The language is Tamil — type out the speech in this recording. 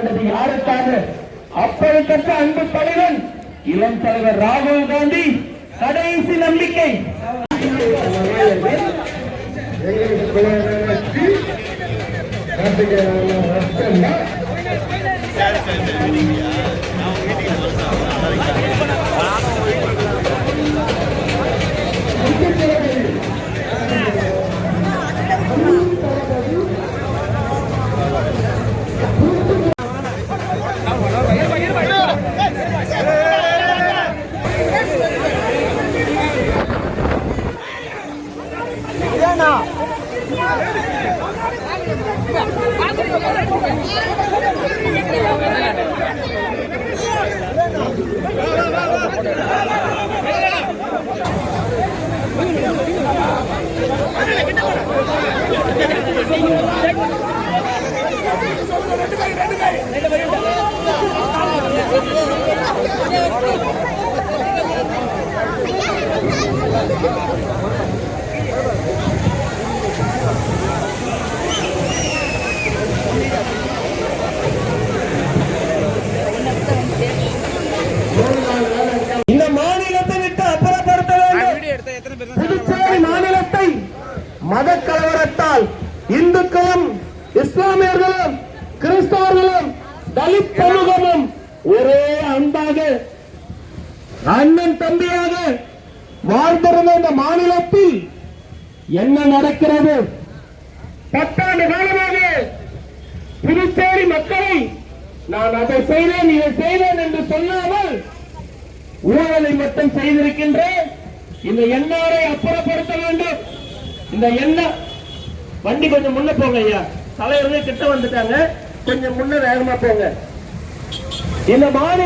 கொண்டது யாருக்காக? அப்படிப்பட்ட அன்பு தலைவன் இளம் தலைவர் ராகுல் காந்தி கடைசி நம்பிக்கை. இந்த மாநிலத்தை விட்டு அப்புறப்படுத்த வேண்டும். புதுச்சேரி மாநிலத்தை மத கலவரத்தால் இந்துக்களும் இஸ்லாமியர்களும் கிறிஸ்தவர்களும் தலித் சமூகமும் ஒரே அன்பாக அண்ணன் தம்பியாக வாழ்ந்திருந்த இந்த மாநிலத்தில் என்ன நடக்கிறது? 10 ஆண்டு காலமாக புதுச்சேரி மக்களை நான் அதை செய்தேன் இதை செய்தேன் என்று சொல்லாமல் ஊழலை மட்டும் செய்திருக்கின்றேன். இந்த எண்ணாரை அப்புறப்படுத்த வேண்டும். இந்த எண்ணம் வண்டி கொஞ்சம் முன்ன போங்க ஐயா, தலைவர்கள் கிட்ட வந்துட்டாங்க, கொஞ்சம் முன்ன வேகமா போங்க. இந்த மாநில